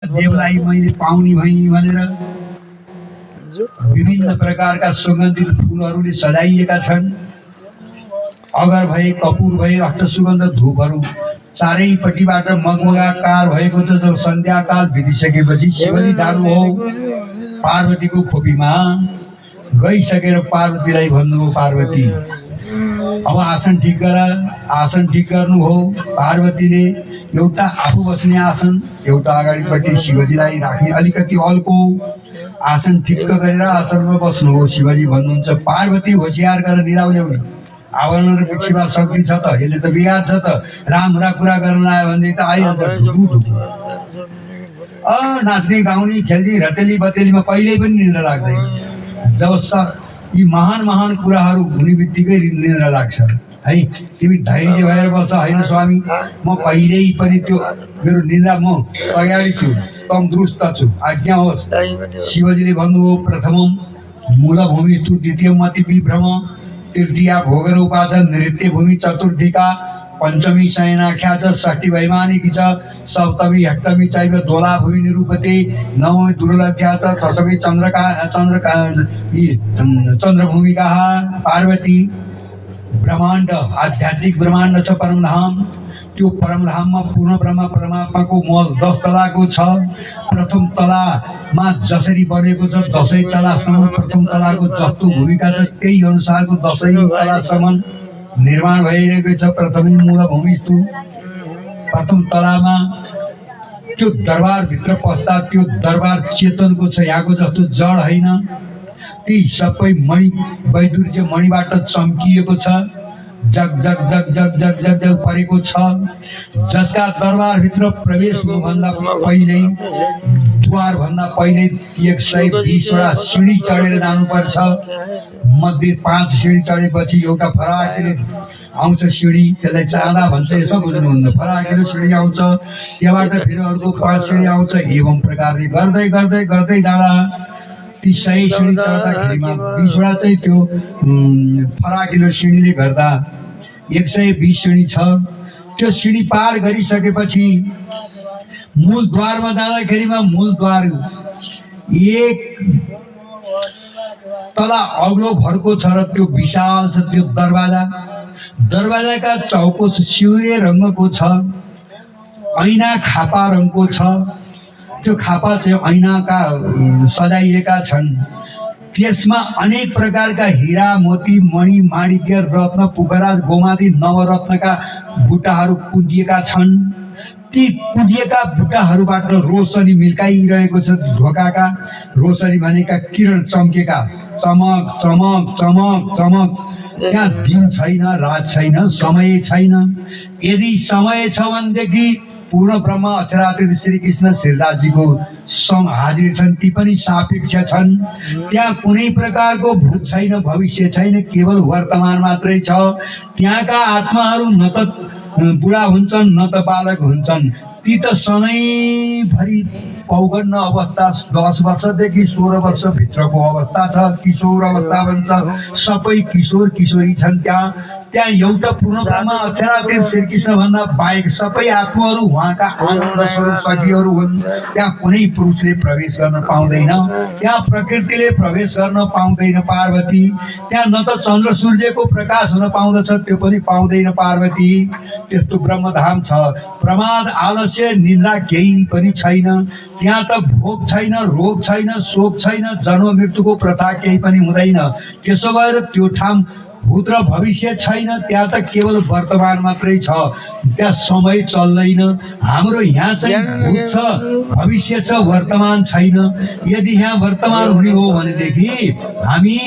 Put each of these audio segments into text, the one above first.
देवलाई मैले पाउने भई भनेर विभिन्न प्रकारका सुगन्धित फुलहरूले सजाइएका छन्। अगर भए कपुर भए अष्टसुगन्ध धूपहरू चारैपट्टिबाट मगमगाकार भएको छ। जब सन्ध्याकाल बितिसकेपछि शिवजी जानु हो पार्वतीको खोपीमा गइसकेर पार्वतीलाई भन्नुभयो, पार्वती अब आसन ठिक गर। आसन ठिक गर्नु हो। पार्वतीले एउटा आफू बस्ने आसन, एउटा अगाडिपट्टि शिवजीलाई राख्ने अलिकति अल्को आसन ठिक्क गरेर आसनमा बस्नु हो। शिवजी भन्नुहुन्छ, पार्वती होसियार गरेर निराउल्याउ न, आवरण र पिछिमा शक्ति छ त, यसले त बिगार छ त, राम्रा कुरा गर्न आयो भने त आइहाल्छ। नाच्ने गाउने खेल्ने रतेली बतेलीमा कहिल्यै पनि निन्द्रा लाग्दैन। जब यी महान महान कुराहरू हुने बित्तिकै निन्द्रा लाग्छ है। तिमी धैर्य भएर बस। होइन स्वामी, म कहिल्यै पनि त्यो मेरो निन्द्रा म तयारी छु, तन्दुरुस्त छु, आज्ञा होस्। शिवजीले भन्नुभयो, प्रथमम मूलभूमिस्तु, द्वितीयम अति विभ्रम, तृतीया भोगर उपाच, नृत्य भूमि, चतुर्थीका पंचमी शयनाख्या च, षष्ठी वैमानिकी च, सप्तमी अष्टमी चैव दोला भूमि निरूपते, नवमी दुर्लक्ष्या च, दशमी चंद्रभूमिका। पार्वती ब्रह्मांड आध्यात्मिक ब्रह्मांड छ परमधाम। त्यो परमधाममा पूर्ण ब्रह्म परमात्माको मल 10 तलाको छ। प्रथम तलामा जसरी बनेको छ 10 तलासम्म प्रथम तलाको जस्तो भूमिका छ त्यही अनुसारको 10 तलासम्म निर्माण भइरहेको छ। प्रथमै मूल भूमिस्तु, प्रथम तलामा त्यो दरबार भित्र पस्दा त्यो दरबार चेतनको छ, यहाँको जस्तो जड होइन। ती सबै मणि वैदुर्य मणिबाट चम्किएको छ, जग जग जग जग जग जग जग परेको छ। जसका दरबार भित्र प्रवेश हुनुभन्दा पहिले, द्वार भन्दा पहिले 120वटा सिँढी चढेर जानुपर्छ। मध्ये 5 सिँढी चढेपछि एउटा फराकिलो आउँछ सिँढी, त्यसलाई चाँदा भन्छ। यसो बुझ्नुहुन्न, फराकिलो सिँढी आउँछ, त्यहाँबाट फेरि अर्को 5 सिँढी आउँछ। एवं प्रकारले गर्दै गर्दै गर्दै जाँदा ती 100 सिँढी चढ्दाखेरिमा 20वटा चाहिँ त्यो फराकिलो सिँढीले गर्दा 120 सिँढी छ। त्यो सिँढी पार गरिसकेपछि मूलद्वारमा जाँदाखेरिमा मूलद्वार 1 तला अग्लो भरको छ र त्यो विशाल छ। त्यो दरवाजा, दरवाजाका चौकोस सिउरे रङको छ, ऐना खापा रङको छ। त्यो खापा चाहिँ ऐनाका सजाइएका छन्। त्यसमा अनेक प्रकारका हीरा मोती मणि माणिक्य रत्न पुखराज गोमादि नवरत्नका बुट्टाहरू कुदिएका छन्। ती कुदिएका बुट्टाहरूबाट रोशनी मिल्काइरहेको छ। ढोकाका रोशनी भनेका किरण चम्केका, चमक चमक चमक चमक। त्यहाँ दिन छैन, रात छैन, समय छैन। यदि समय छ भनेदेखि पूर्ण ब्रह्म अक्षरातीत श्री कृष्ण श्रीराजीको सम हाजिर छन्, ती पनि सापेक्ष छन्। त्यहाँ कुनै प्रकारको भूत छैन, भविष्य छैन, केवल वर्तमान मात्रै छ। त्यहाँका आत्माहरू न त बुढा हुन्छन् न त बालक हुन्छन्, ती त सधैँभरि पौगण्ड अवस्था 10 वर्षदेखि 16 वर्षभित्रको अवस्था छ, किशोर अवस्था भन्छ। सबै किशोर किशोरी छन् त्यहाँ। त्यहाँ एउटा पूर्ण ब्रह्म अक्षरातीत श्रीकृष्ण भन्दा बाहेक सबै आत्माहरू उहाँका आनन्द स्वरूप सखीहरू हुन्। त्यहाँ कुनै पुरुषले प्रवेश गर्न पाउँदैन, त्यहाँ प्रकृतिले प्रवेश गर्न पाउँदैन पार्वती। त्यहाँ न त चन्द्र सूर्यको प्रकाश हुन पाउँदछ, त्यो पनि पाउँदैन पार्वती। त्यस्तो ब्रह्मधाम छ। प्रमाद आलस्य निद्रा केही पनि छैन। त्यहाँ त भोग छैन, रोग छैन, शोक छैन, जन्म मृत्युको प्रथा केही पनि हुँदैन। त्यसो भएर त्यो ठाउँ भूत र भविष्य छैन, त्यहाँ त केवल वर्तमान मात्रै छ। त्यहाँ समय चल्दैन। हाम्रो यहाँ चाहिँ भूत छ, भविष्य छ, वर्तमान छैन। यदि यहाँ वर्तमान हुने हो भनेदेखि हामी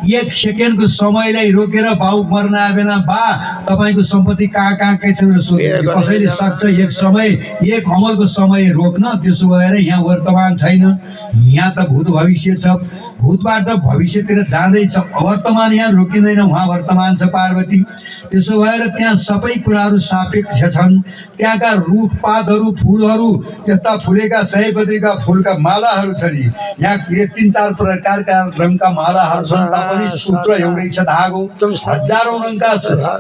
1 सेकेन्डको समयलाई रोकेर बाउ मर्न आए बेला, बा तपाईँको सम्पत्ति कहाँ कहाँ के छ भनेर सोध्यो। कसैले सक्छ 1 समय 1 अमलको समय रोक्न? त्यसो भएर यहाँ वर्तमान छैन। यहाँ त भूत भविष्य छ। भूतबाट भविष्यतिर जाँदैछ, वर्तमान यहाँ रोकिँदैन, उहाँ वर्तमान छ पार्वती। त्यसो भएर त्यहाँ सबै कुराहरू सापेक्ष छन्। त्यहाँका रुखपातहरू, फुलहरू, त्यस्ता फुलेका सयपत्रीका फुलका मालाहरू छन्। यहाँ 3-4 प्रकारका रङका मालाहरू छन्, तापनि सूत्र एउटै छ, धागो। हजारौँ रङका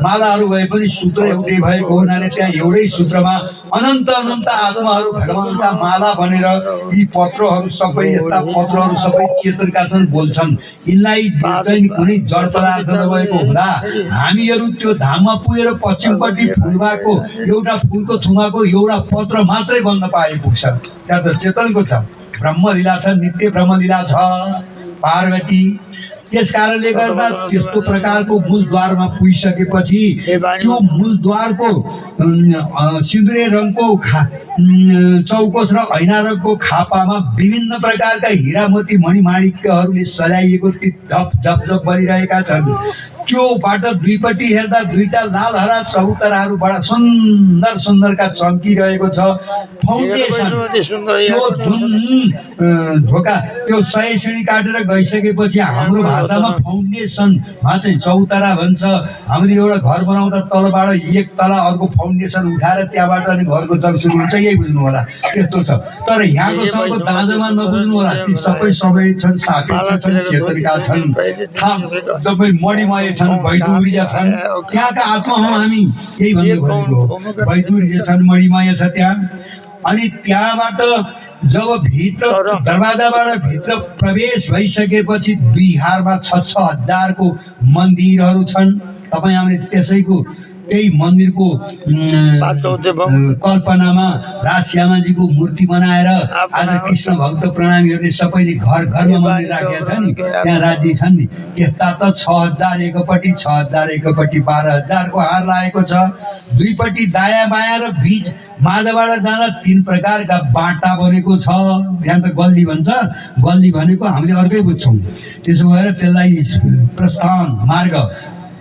मालाहरू भए पनि सूत्र एउटै भएको हुनाले त्यहाँ एउटै सूत्रमा अनन्त अनन्त आत्माहरू भगवानका माला बनेर यी पत्रहरू सबै, यस्ता पत्रहरू सबै चेतनका छन्, बोल्छन्। यिनलाई चाहिँ कुनै जड पदार्थ नभएको हुँदा हामीहरू त्यो धाममा पुगेर पश्चिमपट्टि फुलबाको एउटा फुलको थुमाको एउटा पत्र मात्रै बन्न पाए पुग्छ। त्यहाँ त चेतनको छ, ब्रह्मलीला छ, नित्य ब्रह्मलीला छ पार्वती। त्यस कारणले गर्दा त्यस्तो प्रकारको मूलद्वारमा पुगिसकेपछि त्यो मूलद्वारको सिन्दुरे रङको चौकोस र ऐना रङको खापामा विभिन्न प्रकारका हिरामती मणिमाणिक्यहरूले सजाइएको ती झप झप झप बनिरहेका छन्। त्योबाट दुईपट्टि हेर्दा दुईटा लाल हरा चौतराहरू बडा सुन्दर सुन्दरका चम्किरहेको छ। फाउन्डेसन त्यो जुन ढोका त्यो 100 सिँढी काटेर गइसकेपछि हाम्रो भाषामा फाउन्डेसनमा चाहिँ चौतरा भन्छ। हामीले एउटा घर बनाउँदा तलबाट एक तला अर्को फाउन्डेसन उठाएर त्यहाँबाट अनि घरको जग सुरु हुन्छ, यही बुझ्नु होला। त्यस्तो छ। तर यहाँको सबको दाँजोमा नबुझ्नु होला, ती सबै समय छन्, सापेक्ष छन्, चेतनका छन्, सबै मणिमय छन्, वैदुर्य छन्। त्यहाँका आत्मा हौ हामी, यही भन्नु भनेको हो। वैदुर्य छन्, मणिमय छ त्यहाँ। अनि त्यहाँबाट जब भित्र दरवाजाबाट भित्र प्रवेश भइसकेपछि दुई हारमा 6-6 हजारको मन्दिरहरू छन्। तपाईँ हामीले त्यसैको त्यही मन्दिरको कल्पनामा राजश्यामाजीको मूर्ति बनाएर आज कृष्ण भक्त प्रणामीहरूले सबैले घर घरमा मन्दिर राखेका छ नि, त्यहाँ राज्य छन् नि। त्यस्ता त 6,000 एकपट्टि, 6,000 एकपट्टि 12,000को हार लागेको छ। दुईपट्टि दायाँ बायाँ र बीच माझबाट जाँदा 3 प्रकारका बाटा बनेको छ। यहाँ त गल्ली भन्छ, गल्ली भनेको हामीले अर्कै बुझ्छौँ। त्यसो भएर त्यसलाई प्रस्थान मार्ग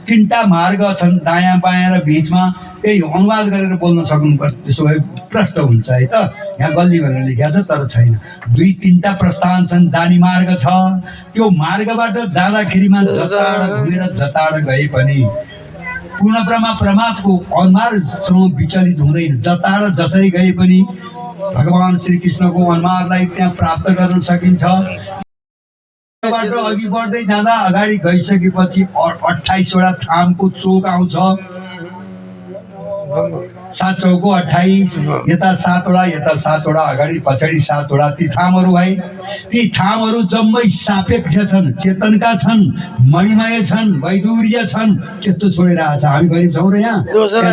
3टा मार्ग छन्, दायाँ बायाँ र बीचमा। त्यही अनुवाद गरेर बोल्न सक्नुपर्छ, त्यसो भए प्रष्ट हुन्छ है त। यहाँ गल्ली भनेर लेखिया छ तर छैन। 2-3टा प्रस्थान छन्, जानी मार्ग छ। त्यो मार्गबाट जाँदाखेरिमा जताड घुमेर जताड गए पनि पूर्ण ब्रह्म परमात्माको अनुहारसँग विचलित हुँदैन। जताड जसरी गए पनि भगवान श्रीकृष्णको अनुहारलाई त्यहाँ प्राप्त गर्न सकिन्छ। अघि बढ्दै जाँदा अगाडि गइसकेपछि 28 वटा थामको चोक आउँछ। 7 चौको 28, यता 7 वटा, यता 7 वटा, अगाडि पछाडि 7 वटा ती थामहरू है। ती थामहरू जम्मै सापेक्ष छन्, चेतनका छन्, मणिमय छन्, वैदुर्य छन्। त्यस्तो छोडेर आएछ, हामी गरिब छौँ र यहाँ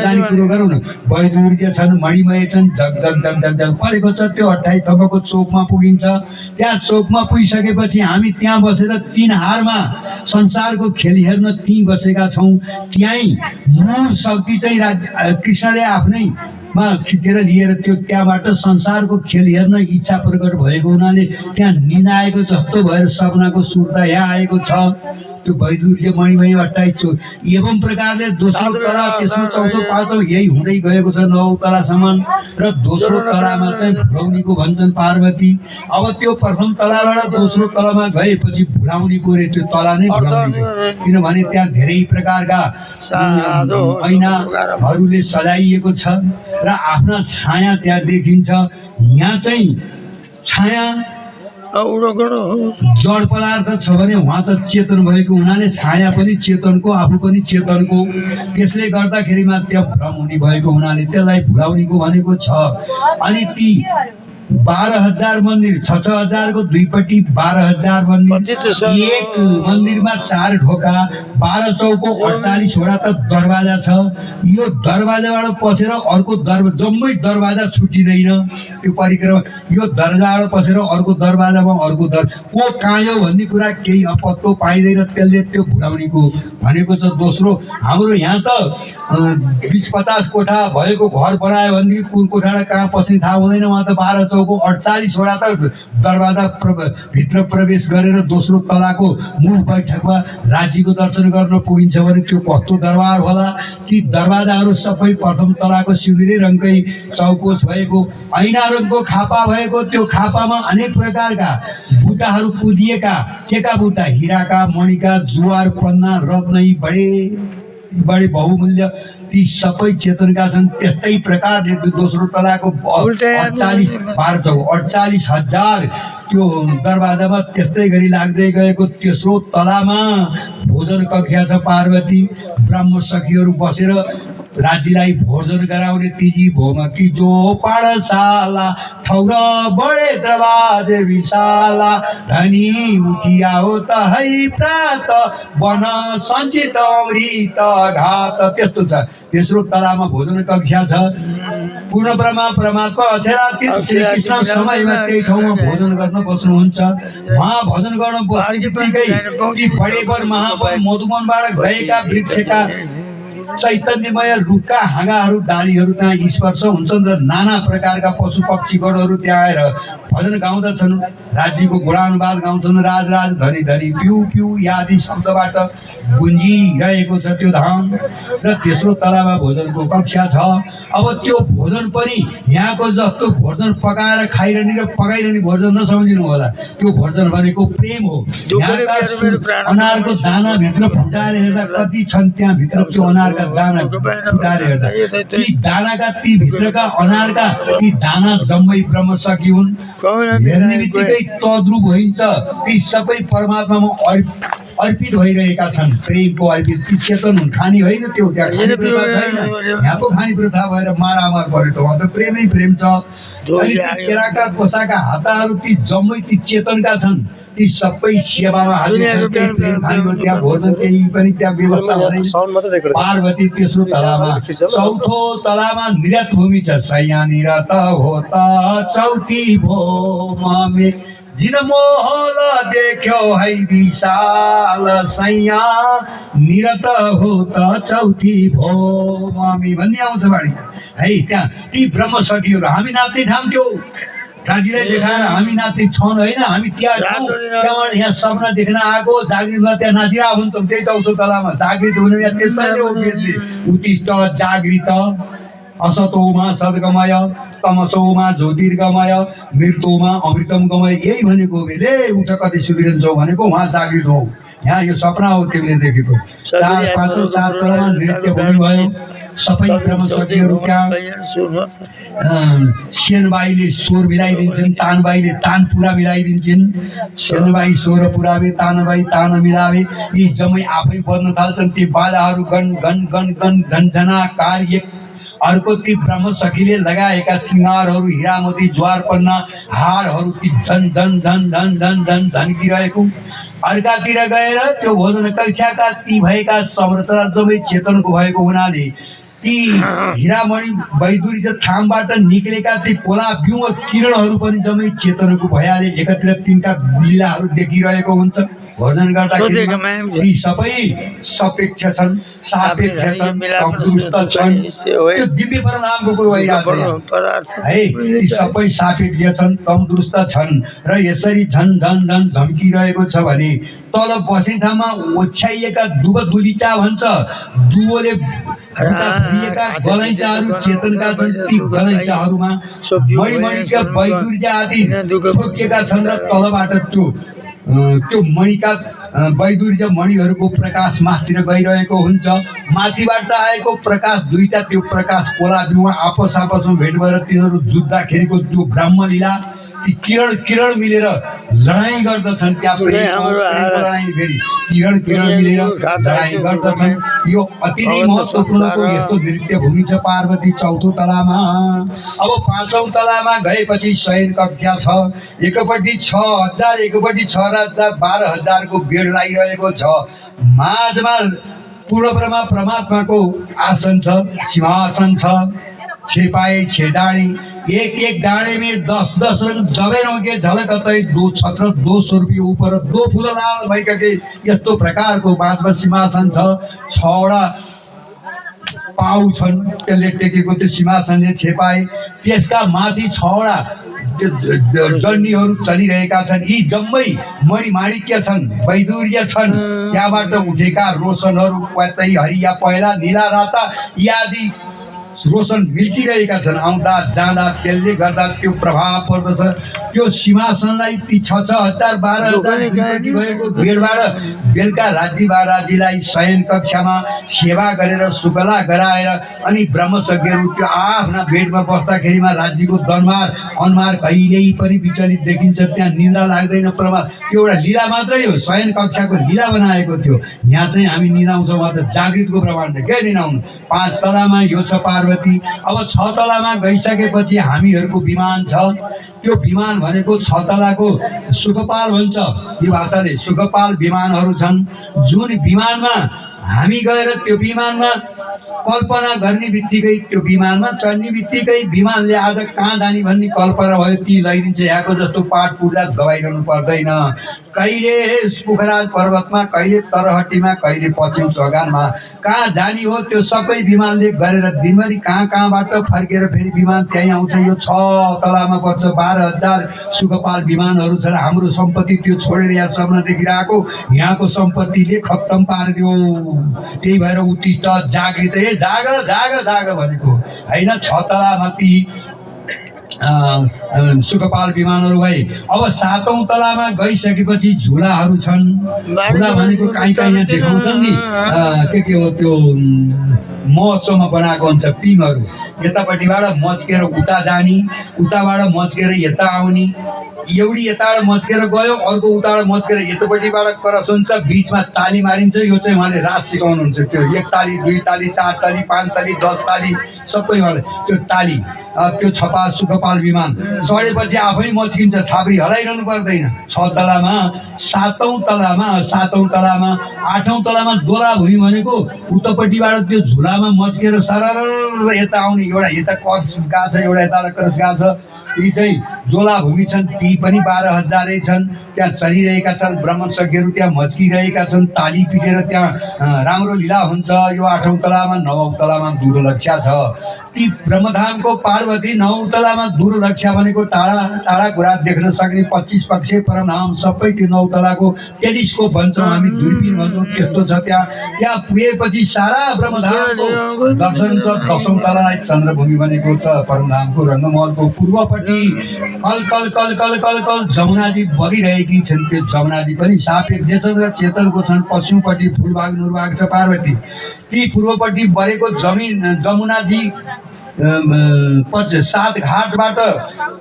जाने कुरो गरौँ न। वैदुर्य छन्, मणिमय छन्, जग जग जग जग जग परेको छ। त्यो 28 थम्बको चोकमा पुगिन्छ। त्यहाँ चोकमा पुगिसकेपछि हामी त्यहाँ बसेर 3 हारमा संसारको खेल हेर्न त्यहीँ बसेका छौँ। त्यहीँ मूल शक्ति चाहिँ कृष्णले आफ्नै मा खिचेर लिएर त्यो त्यहाँबाट संसारको खेल हेर्न इच्छा प्रकट भएको हुनाले त्यहाँ निना आएको जस्तो भएर सपनाको सुर्ता यहाँ आएको छ। त्यो वैदुर्य मणिमय 28 चोक एवं प्रकारले दोस्रो तला, तेस्रो, चौथो, पाँचौं यही हुँदै गएको छ 9 तलासम्म। र दोस्रो तलामा चाहिँ भुलाउनीको भन्छन् पार्वती। अब त्यो प्रथम तलाबाट दोस्रो तलामा गएपछि भुलाउनी पुरे, त्यो तला नै भुलाउनी, किनभने त्यहाँ धेरै प्रकारका ऐनाहरूले सजाइएको छ र आफ्ना छाया त्यहाँ देखिन्छ। यहाँ चाहिँ छाया जड पदार्थ छ भने उहाँ त चेतन भएको हुनाले छाया पनि चेतनको, आफू पनि चेतनको। त्यसले गर्दाखेरिमा त्यहाँ भ्रम हुने भएको हुनाले त्यसलाई भुलाउनीको भनेको छ। अनि ती 12,000 मन्दिर, 6-6 हजारको दुईपट्टि 12,000 मन्दिर। एक मन्दिरमा 4 ढोका, 12 चौको 48 वटा त दरवाजा छ। यो दरवाजाबाट पसेर अर्को जम्मै दरवाजा छुटिँदैन। त्यो परिक्रमा यो दरवाजाबाट पसेर अर्को दरवाजामा अर्को को कायो भन्ने कुरा केही अपत्तो पाइँदैन। त्यसले त्यो भुलाउनीको भनेको छ। दोस्रो, हाम्रो यहाँ त 20-50 कोठा भएको घर बनायो भने कुन कोठाबाट कहाँ पस्ने थाहा हुँदैन। उहाँ त 12 चौको 48 वटा त दरवाजा भित्र प्रवेश गरेर दोस्रो तलाको मूल बैठकमा राज्यको दर्शन गर्न पुगिन्छ भने त्यो कस्तो दरबार होला। ती दरवाजाहरू सबै प्रथम तलाको सिन्दुरे रङकै चौकोस भएको, ऐना रङको खापा भएको, त्यो खापामा अनेक प्रकारका बुद्ध बुटाहरू कुदिएका केका बुटा हिराका मणिका जुवार पन्ना रत्न यी बडे बहुमूल्य ती सबै चेतनका छन्। त्यस्तै प्रकारले दोस्रो तलाको 48,000 त्यो दरवाजामा त्यस्तै गरी लाग्दै गएको तेस्रो तलामा भोजन कक्षा छ। पार्वती ब्रह्म सखीहरू बसेर राज्यलाई भोजन गराउने तिजी भोमकी जो पाठशाला ठौर बडे दरवाजे विशाला धनी उठिया हो त है प्रात वन सञ्चित अमृत घात। त्यस्तो छ। तेस्रो तलामा भोजन कक्षा छ। पूर्ण ब्रह्मा परमात्मा अक्षरातीत श्रीकृष्ण समयमा त्यही ठाउँमा भोजन गर्न बस्नुहुन्छ। उहाँ भोजन गर्न बस्ने बित्तिकै ती बडेबर महाबल मधुवनबाट गएका वृक्षका चैतन्यमय रुखका हाँगाहरू डालीहरू त्यहाँ स्पर्श हुन्छन् र नाना प्रकारका पशु पक्षी गणहरू त्यहाँ आएर भजन गाउँदछन्। राज्यको गुणानुवाद गाउँछन्। राज राज धनी धनी प्यु प्यु आदि शब्दबाट गुन्जिरहेको छ त्यो धाम। र तेस्रो तलामा भोजनको कक्षा छ। अब त्यो भोजन पनि यहाँको जस्तो भोजन पकाएर खाइरहने र पकाइरहने भोजन नसम्झिनु होला। त्यो भोजन भनेको प्रेम हो। अनारको दानाभित्र फुटाएर हेर्दा कति छन् त्यहाँभित्र त्यो अनारका दाना फुटाएर हेर्दा ती दानाका ती भित्रका अनारका ती दाना जम्मै ब्रह्म सखी हुन्। हेर्ने बित्तिकै तद्रुप भइन्छ। ती सबै परमात्मामा अर्पित भइरहेका छन्। प्रेमको अर्पित ती चेतन हुन्। खानी होइन त्यो त्यहाँ खाने प्रथा छैन। यहाँको खाने प्रथा भएर मारामार पऱ्यो त उहाँ त प्रेमै प्रेम छ। अनि ती केराका कोसाका हाताहरू ती जम्मै ती चेतनका छन्। ती सबै सेवामा हाजिर छन्। प्रेम खाने त्यहाँ भोजन केही पनि त्यहाँ व्यवस्था हुँदैन। पार्वती तेस्रो तलामा। चौथो तलामा निरत भूमि छ। सैया निरत हो त चौथी भूमि जिन मोहल देख्यो है विशाल सैया निरत हो त चौथी भूमि भन्ने आउँछ बाणी है। त्यहाँ ती ब्रह्म सखीहरू हामी नाच्ने ठाउँ त्यो राज्यलाई देखाएर हामी नाच्ने छौँ होइन। हामी त्यहाँबाट यहाँ सपना देख्न आएको जागृतमा त्यहाँ नाचिरहेको हुन्छौँ। त्यही चौथो तलामा जागृत हुने यहाँ त्यसैले हो। उत्तिष्ठ जागृत असतोमा सद्गमय तमसोमा ज्योतिर्गमय मृत्युमा अमृतम गमय। यही भनेको बेले उठ कति सुबिरन्छौ भनेको उहाँ जागृत हो। यहाँ यो सपना हो तिमीले देखेको। पाँचौँ चार तलामा नृत्य हुनुभयो। सबै ब्रह्म सखीहरू त्यहाँ सेनबाईले स्वर मिलाइदिन्छन्। तानबाईले तान पुरा मिलाइदिन्छन्। सेनबाई स्वर पुरावे तानबाई तान मिलावे। यी जम्मै आफै बज्न थाल्छन्। ती बाजाहरू गन गन गन गन झन्झनाकार। एक अर्को ती ब्रह्म सखीले लगाएका श्रृङ्गारहरू हिरामती ज्वारपन्ना हारहरू ती झन झन झन झन झन झन झन्किरहेको। अर्कातिर गएर त्यो भोजन कक्षाका ती भएका संरचना जम्मै चेतनको भएको हुनाले ती हिरामणि वैदुरी थामबाट निक्लेका ती पोला बिउ किरणहरू पनि जम्मै चेतनको भयाले एकत्र तिनका लीलाहरू देखिरहेको हुन्छ। भोजन गर्दाखेरि ती सबै सापेक्ष छन् सापेक्ष छन् तन्दुरुस्त छन्। त्यो दिव्य परनामको कुरो भइरहेको है। ती सबै सापेक्ष छन् तन्दुरुस्त छन् र यसरी झन झन झन झम्किरहेको छ भने तल बस्ने ठाउँमा ओछ्याइएका दुबदुलीचा भन्छ। दुवोले गलैँचाहरू चेतनका छन्। ती गलैँचाहरूमा मणिमणिका वैदुर्य आदि ठोकिएका छन् र तलबाट त्यो मणिका वैदुर्य मणिहरूको प्रकाश माथितिर गइरहेको हुन्छ। माथिबाट आएको प्रकाश दुईटा त्यो प्रकाश पोला बिउमा आपसमा भेट भएर तिनीहरू जुत्दाखेरिको त्यो ब्रह्मलीला ती किरण किरण मिलेर लडाइँ गर्दछन्। त्यहाँ फेरि किरण किरण मिलेर लडाइँ गर्दछन्। यो अति नै महत्त्वपूर्णको यस्तो नृत्य भूमि छ पार्वती चौथो तलामा। अब पाँचौँ तलामा गएपछि शयन कक्षा छ। एकपट्टि 6,000 एकपट्टि 6,000 12,000 को बेड लागिरहेको छ। माझमा पूर्ण ब्रह्मा परमात्माको आसन छ सिंहासन छ। छेपाई छे डाँडी एक एक डाँडे में 10-10 रंग जबेरों के झलकतै दो छत्र 200 रुपियाँ ऊपर दो फूल लाल भएका के यस्तो प्रकारको बाँझमा सिंहासन छ। 6वटा पाउ छन् त्यसले टेकेको त्यो सिंहासनले छेपाए। त्यसका माथि 6वटा जर्नीहरू चलिरहेका छन्। यी जम्मै मणिमाणिक्य छन् वैदुर्य छन्। त्यहाँबाट उठेका रोशनहरू कतै हरिया पहेँला नीला राता इत्यादि रोशन मिल्किरहेका छन्। आउँदा जाँदा त्यसले गर्दा त्यो प्रभाव पर्दछ। त्यो सिंहासनलाई ती 6,000 12,000 भएको भिडबाट बेलुका राज्य महाराजीलाई शयन कक्षामा सेवा गरेर सुकला गराएर अनि ब्रह्मशक्यहरू त्यो आफ्ना बेडमा बस्दाखेरिमा राज्यको दरबार अनुहार कहिल्यै पनि विचलित देखिन्छ। त्यहाँ निद्रा लाग्दैन। प्रभाव त्यो एउटा लीला मात्रै हो, शयन कक्षाको लीला बनाएको थियो। यहाँ चाहिँ हामी निदाउँछौँ त जागृतको ब्रह्माण्ड के निदाउनु। 5 तलामा यो छ पार्वती। अब 6 तलामा गइसकेपछि हामीहरूको विमान छ। त्यो विमान भनेको 6 तलाको सुखपाल भन्छ यो भाषाले। सुखपाल विमानहरू छन् जुन विमानमा हामी गएर त्यो विमानमा कल्पना गर्ने बित्तिकै त्यो विमानमा चढ्ने बित्तिकै विमानले आज कहाँ जाने भन्ने कल्पना भयो ती लैदिन्छ। यहाँको जस्तो पाठ पूजा दबाइरहनु पर्दैन। कहिले पोखराज पर्वतमा, कहिले तरहट्टीमा, कहिले पश्चिम चौगानमा कहाँ जाने हो त्यो सबै विमानले गरेर दिनभरि कहाँबाट फर्केर फेरि विमान त्यहीँ आउँछ। यो 6 तलामा बस्छ। 12,000 सुखपाल विमानहरू छन्। हाम्रो सम्पत्ति त्यो छोडेर यहाँ सपना देखिरहेको यहाँको सम्पत्तिले खत्तम पारिदियो। त्यही भएर उत्तिष्ठ जागृत जाग जाग जाग भनेको होइन। 6 तलामा ती सुखपाल विमानहरू भए। अब 7औं तलामा गइसकेपछि झुलाहरू छन्। झुला भनेको कहीँ यहाँ देखाउँछन् नि के हो त्यो महोत्सवमा बनाएको हुन्छ पिङहरू। यतापट्टिबाट मच्केर उता जाने, उताबाट मच्केर यता आउने। एउटी यताबाट मच्केर गयो, अर्को उताबाट मच्केर यतापट्टिबाट करस हुन्छ। बिचमा ताली मारिन्छ। यो चाहिँ उहाँले रास सिकाउनुहुन्छ। त्यो 1 ताली 2 ताली 4 ताली 5 ताली 10 ताली सबै उहाँले त्यो ताली त्यो सुखपाल विमान चढेपछि आफै मच्किन्छ। छाप्री हराइरहनु पर्दैन। 6 तलामा 7औं तलामा 8औं तलामा दोलाभूमि भनेको उतापट्टिबाट त्यो झुलामा मच्केर सरर यता आउने। एउटा यता कर्स गएको छ, एउटा यताबाट कर्स गएको छ। यी चाहिँ ज्वालाभूमि छन्। ती पनि 12,000 छन्। त्यहाँ चलिरहेका छन्। ब्रह्मशक्यहरू त्यहाँ मच्किरहेका छन्। ताली पिटेर त्यहाँ राम्रो लीला हुन्छ। यो 8औं तलामा 9औं तलामा दूरलक्ष्या छ। ती ब्रह्मधामको पार्वती 9औं तलामा दूरलक्ष्या भनेको टाढा टाढा कुरा देख्न सक्ने 25 पक्ष परमधाम सबै त्यो 9 तलाको टेलिस्कोप भन्छौँ हामी, दूरबीन भन्छौँ, त्यस्तो छ। त्यहाँ पुगेपछि सारा ब्रह्मधामको दर्शन छ। 10औं तलालाई चन्द्रभूमि भनेको छ। परमधामको रङ्गमहलको पूर्वपट्टि कल कल कल कल कल कल जमुनाजी बगिरहेकी छन्। त्यो जमुनाजी पनि सापेक्ष छन् र चेतनको छन्। पश्चिमपट्टि फुलबाग नुरबाग छ पार्वती। ती पूर्वपट्टि बढेको जमुनाजी 7 घाटबाट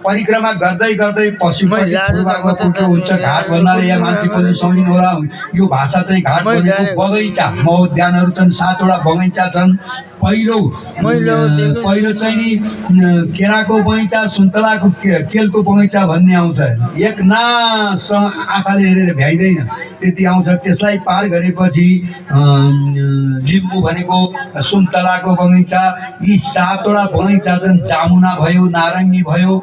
परिक्रमा गर्दै गर्दै पश्चिमपट्टि फुलबागमा पुग्यो हुन्छ। घाट भन्नाले यहाँ मान्छेले सम्झिनु होला यो भाषा चाहिँ घाट भनेको बगैँचा महोद्यानहरू छन्। 7 वटा बगैँचा छन्। पहिलो चाहिँ नि केराको बगैँचा, सुन्तलाको केलको बगैँचा भन्ने आउँछ। एक नास आँखाले हेरेर भ्याइँदैन त्यति आउँछ। त्यसलाई पार गरेपछि लिम्बू भनेको सुन्तलाको बगैँचा। यी 7 वटा बगैँचा छन्। जामुना भयो, नारङ्गी भयो,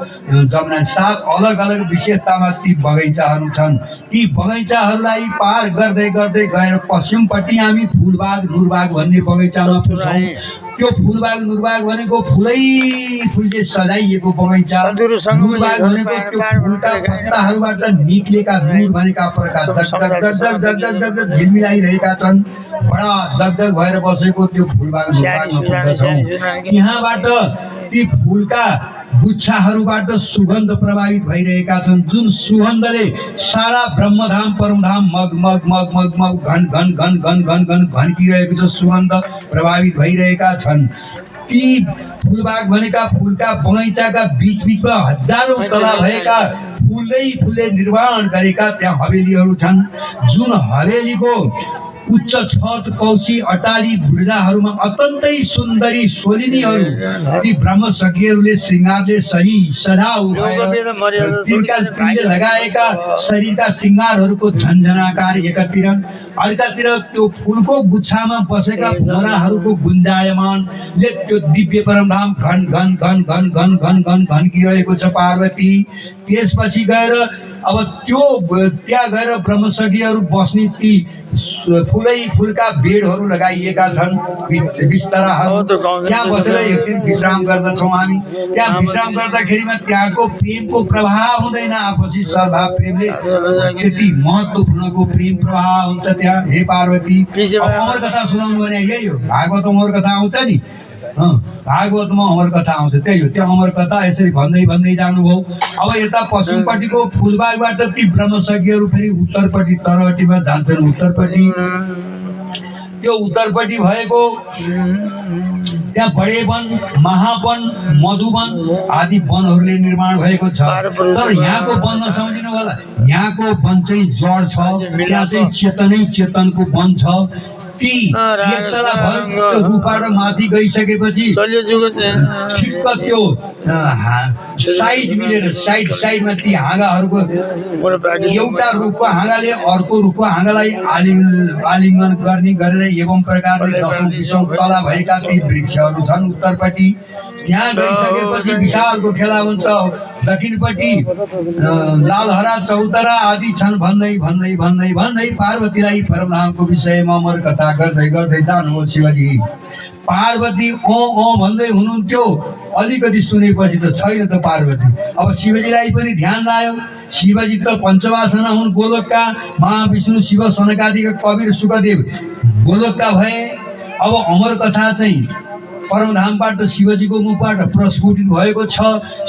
जमुना। 7 अलग अलग विशेषतामा ती बगैँचाहरू छन्। ती बगैँचाहरूलाई पार गर्दै गर्दै गएर पश्चिमपट्टि हामी फुलबाग नुरबाग भन्ने बगैँचामा पुग्छौँ। त्यो फुलबाग नुरबाग भनेको फुलले सजाइएको बगैँचा। नुरबाग भनेको त्यो फुलका पत्ताहरूबाट निक्लेका नुर भनेका प्रकाश जग झिलमिलाइरहेका छन्। बडा जगजग भएर बसेको त्यो फुलबाग नुरबागमा पुग्दछौँ। यहाँबाट ती फुलका गुच्छाहरूबाट सुगन्ध प्रभावित भइरहेका छन्। जुन सुगन्धले सारा ब्रह्मधाम परमधाम मग मग मग मग मग घन घन घन घन घन घन घन्किरहेको छ। सुगन्ध प्रभावित भइरहेका छन्। ती फुलबाग भनेका फुलका बगैँचाका बिचबिचमा हजारौं तला भएका फुलले निर्माण गरेका त्यहाँ हवेलीहरू छन्। जुन हवेलीको उच्च छत कौशी अटारी बुर्जाहरूमा अत्यन्तै सुन्दरी सोलिनीहरू ती ब्रह्मशक्यहरूले श्रृङ्गारले सजाउ तिनले लगाएका शरीरका श्रृङ्गारहरूको झन्झनाकार एकातिर, अर्कातिर त्यो फुलको गुच्छामा बसेका भुवराहरूको गुन्जायमानले त्यो दिव्य परमधाम घन घन घन घन घन घन घन घन्किरहेको छ पार्वती। त्यसपछि गएर अब त्यहाँ गएर ब्रह्मशक्यहरू बस्ने ती फुलका बेडहरू लगाइएका छन्। बिस्ताराहरू त्यहाँ बसेर एकछिन विश्राम गर्दछौँ हामी। त्यहाँ विश्राम गर्दाखेरिमा त्यहाँको प्रेमको प्रभाव हुँदैन। आपसी सद्भाव प्रेमले त्यति महत्त्वपूर्णको प्रेम प्रभाव हुन्छ त्यहाँ। हे पार्वती, अमर कथा सुनाउनु भने यही हो। भागवत अमर कथा आउँछ नि, भागवतमा अमर कथा आउँछ, त्यही हो। त्यो अमर कथा यसरी भन्दै भन्दै जानुभयो। अब यता पश्चिमपट्टिको फुलबागबाट ती ब्रह्मसज्ञहरू फेरि उत्तरपट्टि तरावटीमा जान्छन्। उत्तरपट्टि त्यो उत्तरपट्टि भएको त्यहाँ बडे वन, महावन, मधुवन आदि वनहरूले निर्माण भएको छ। तर यहाँको वन नसम्झिनु होला, यहाँको वन चाहिँ जड छ, त्यहाँ चाहिँ चेतनै चेतनको वन छ। ती एक तला भर त्यो रूपबाट माथि गइसकेपछि ठिक्क त्यो साइड मिलेर साइडमा ती हाँगाहरूको एउटा रुखको हाँगाले अर्को रुखको हाँगालाई आलिङ्गन गर्ने गरेर एवं प्रकारले 10औं 20औं तला भएका ती वृक्षहरू छन् उत्तरपट्टि। त्यहाँ गइसकेपछि विशालको खेला हुन्छ। दक्षिणपट्टि लालहरा, चौतरा आदि छन्। भन्दै भन्दै भन्दै भन्दै पार्वतीलाई परमधामको विषयमा अमर कथा गर्दै गर्दै जानुभयो शिवजी। पार्वती भन्दै हुनुहुन्थ्यो। अलिकति सुनेपछि त छैन त पार्वती। अब शिवजीलाई पनि ध्यान लाग्यो। शिवजी त पञ्चवासना हुन् गोलोकका। महाविष्णु, शिव, सनकादिका, कवीर, सुखदेव गोलोकका भए। अब अमर कथा चाहिँ परमधामबाट शिवजीको मुखबाट प्रस्फुटित भएको छ।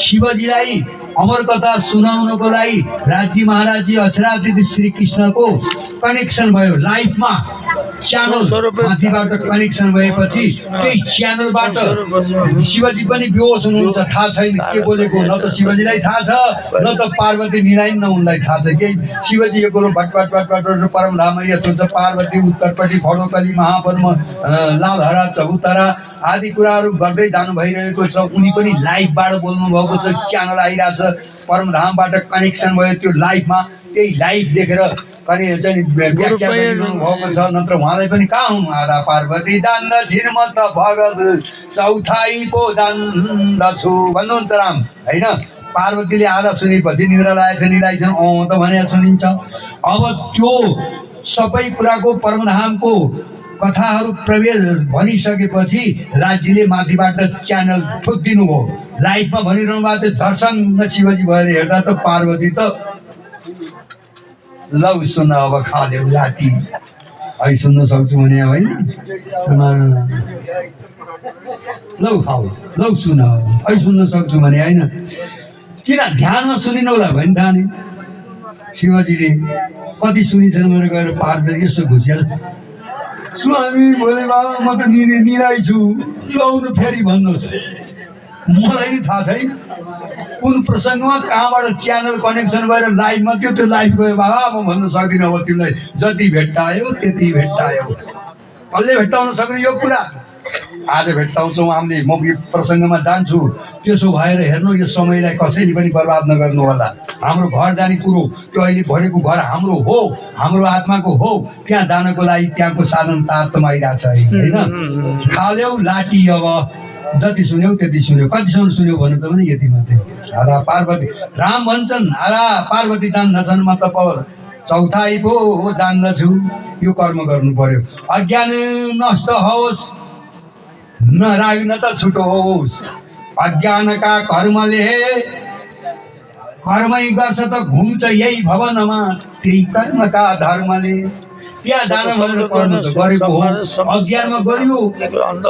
शिवजीलाई अमर कथा सुनाउनको लागि राज्य महाराजी अक्षरादिति श्री कृष्णको कनेक्सन भयो। लाइफमा च्यानल माथिबाट कनेक्सन भएपछि त्यही च्यानलबाट शिवजी पनि बेहोस हुनुहुन्छ। थाहा छैन के बोलेको, न त शिवजीलाई थाहा छ न त पार्वती निरायन न उनलाई थाहा छ। केही शिवजी यो कुरो भटभट भटभट परमधाममा यस्तो छ। पार्वती उत्तरपट्टि भडोकली, महापर्म, लालहरा, चौतरा आदि कुराहरू गर्दै जानु भइरहेको छ। उनी पनि लाइभबाट बोल्नु भएको छ। च्यानल आइरहेछ, परमधामबाट कनेक्सन भयो त्यो लाइभमा। त्यही लाइभ देखेर अनि चाहिँ व्याख्या भएको छ। नत्र उहाँलाई पनि कहाँ हुनु। आधा पार्वती जान्दछिन् म त भगत, चौथाइ पो जान्दछु भन्नुहुन्छ राम, होइन। पार्वतीले आधा सुनेपछि निद्रा लागेको छ, निदाइछन् त भने सुनिन्छ। अब त्यो सबै कुराको परमधामको कथाहरू प्रवेश भनिसकेपछि राज्यले माथिबाट च्यानल ठोकिदिनु भयो। लाइभमा भनिरहनु भएको थियो। झर्सङ्ग शिवजी भएर हेर्दा त पार्वती त लौ सुन अब खाल्यो लाठी, है सुन्न सक्छु भने होइन। लौ खाऊ, लौ सुन, है सुन्न सक्छु भने होइन। किन ध्यानमा सुनिनु होला भने थाहा शिवजीले कति सुनिन्छन् मेरो गएर पार्वती यसो घुसिहाल्छ। स्वामी भोले बाबा म त निराइ छु, लौनु फेरि भन्नुहोस्। मलाई नि थाहा छैन कुन प्रसङ्गमा कहाँबाट च्यानल कनेक्सन भएर लाइभमा त्यो लाइभ गयो बाबा, म भन्न सक्दिनँ। अब तिमीलाई जति भेट्टायो त्यति भेट्टायो, कसले भेट्टाउन सक्ने यो कुरा। आज भेट्टाउँछौँ हामीले, म यो प्रसङ्गमा जान्छु। त्यसो भएर हेर्नु, यो समयलाई कसैले पनि बर्बाद नगर्नु होला। हाम्रो घर जाने कुरो, त्यो अहिले भनेको घर हाम्रो हो, हाम्रो आत्माको हो। त्यहाँ जानको लागि त्यहाँको साधन तात्मा आइरहेछ होइन। खाल्यौ लाठी, अब जति सुन्यौ त्यति सुन्यौ। कतिसम्म सुन्यौ भन्नु त पनि यति मात्रै। आधा पार्वती राम भन्छन्, आधा पार्वती जान्दछन् म त चौथाइ पो जान्दछु। यो कर्म गर्नु पर्यो। अज्ञान नष्ट होस्, नराग न त छुटोस्। अज्ञानका कर्मले कर्मै गर्छ त घुम्छ यही भवनमा, त्यही कर्मका धर्मले। त्यहाँ जान भनेर कर्म त गरेको हो। अज्ञानमा गरियो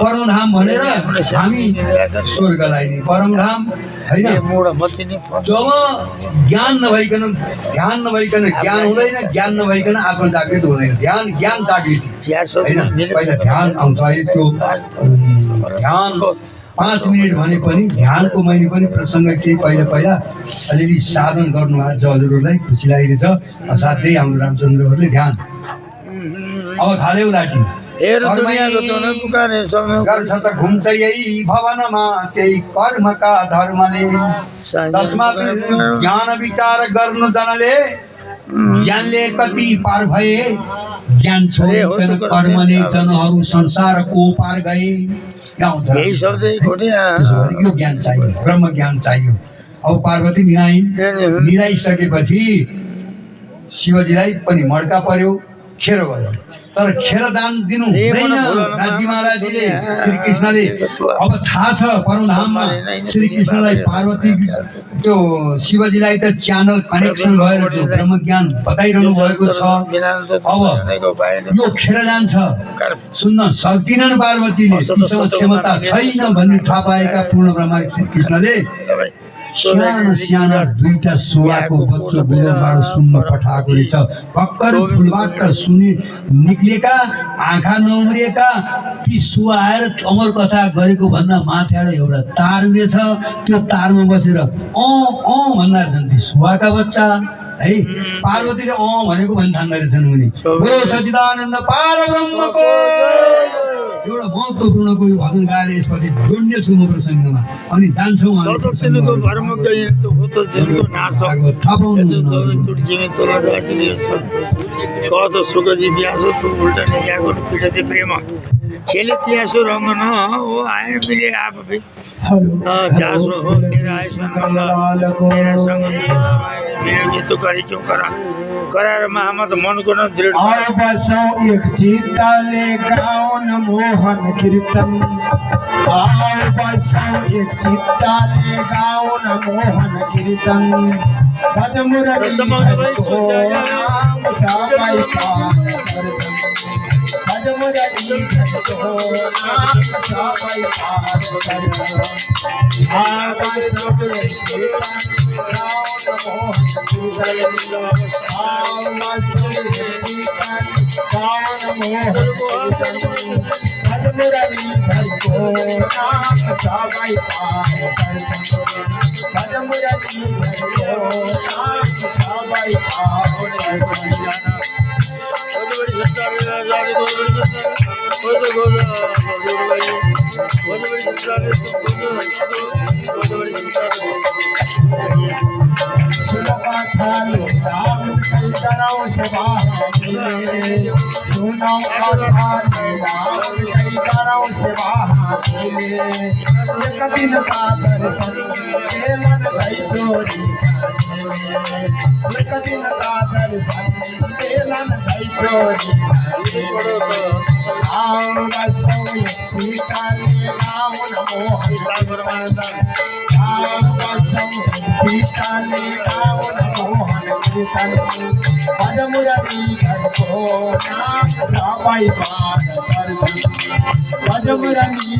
परमधाम भनेर हामी स्वर्गलाई नि परमधाम होइन। जब ज्ञान नभइकन, ध्यान नभइकन ज्ञान हुँदैन, ज्ञान नभइकन आत्मा जागृत हुँदैन। ध्यान ज्ञान जागृति होइन। पहिला ध्यान आउँछ। अहिले त्यो ध्यान 5 मिनट भने पनि ध्यानको मैले पनि प्रसङ्ग केही पहिला अलिअलि साधन गर्नुभएको छ। हजुरहरूलाई खुसी लागिरहेछ। असाध्यै हाम्रो रामचन्द्रहरूले ध्यान। अब खाल्यौ लाठी, गर्छ त घुम्छ यही भवनमा, त्यही कर्मका धर्मले। तस्मात् ज्ञान विचार गर्नु जनले, ज्ञानले कति पार भए। ज्ञान छोडिकन कर्मले जनहरू संसारको पार गए। यो ज्ञान चाहियो, ब्रह्म ज्ञान चाहियो। अब पार्वती निराइसकेपछि शिवजीलाई पनि मड्का पर्यो, खेरो भयो। तर खेरदान दिनु हुँदैन। राजी महाराजीले श्री कृष्णले अब थाहा छ परमधाममा श्री कृष्णलाई पार्वती त्यो शिवजीलाई त च्यानल कनेक्सन भएर जो ब्रह्मज्ञान बताइरहनु भएको छ। अब यो खेरदान छ सुन्न सक्दिनन् पार्वतीले, तीसँग क्षमता छैन भन्ने थाहा पाएका पूर्ण ब्रह्मा श्री कृष्णले साना साना दुईटा सुवाको बच्चो बुलोबाट सुन्न पठाएको रहेछ। भर्खर फुलबाट सुनि निक्लेका आँखा नउम्रिएका ती सुवा आएर अमर कथा गरेको भन्दा माथिबाट एउटा तार उडेछ। त्यो तारमा बसेर भन्दा रहेछन् ती सुवाका बच्चा है। पार्वतीले भनेको भनि ठान्दा रहेछन् उनी। ओ सच्चिदानन्द परब्रह्मको एउटा महत्त्वपूर्ण कोही भजन गाएर यसपछि जोड्ने छु म प्रसङ्गमा अनि जान्छौँ कत सुखजी प्यासो तू उल्टा निकाको पिठते प्रेम खेले प्यासो रंग न हो आए मिले आप भी जासो हो तेरा ऐसा तेरा संग ये तो करी क्यों करा करार मोहम्मद मन को न दृढ़ आओ बसो एक चित्ताले गाउन मोहन कीर्तन आओ बसो एक चित्ताले गाउन मोहन कीर्तन भज मुरली को नाम सबै पार भज मुरली को नाम सबै पार आओ बसो एक चित्ताले गाउन मोहन कीर्तन सुनो एक दिन का दर्शन मन भई चोरी एक दिन का दर्शन मन भई चोरी आओ बसो चिताले गाउन मोहन आओ बसो चिताले गाउन मोहन कीर्तन भज मुरली को नाम सबै पार भज मुरली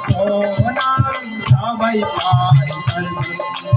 को नाम सबै पार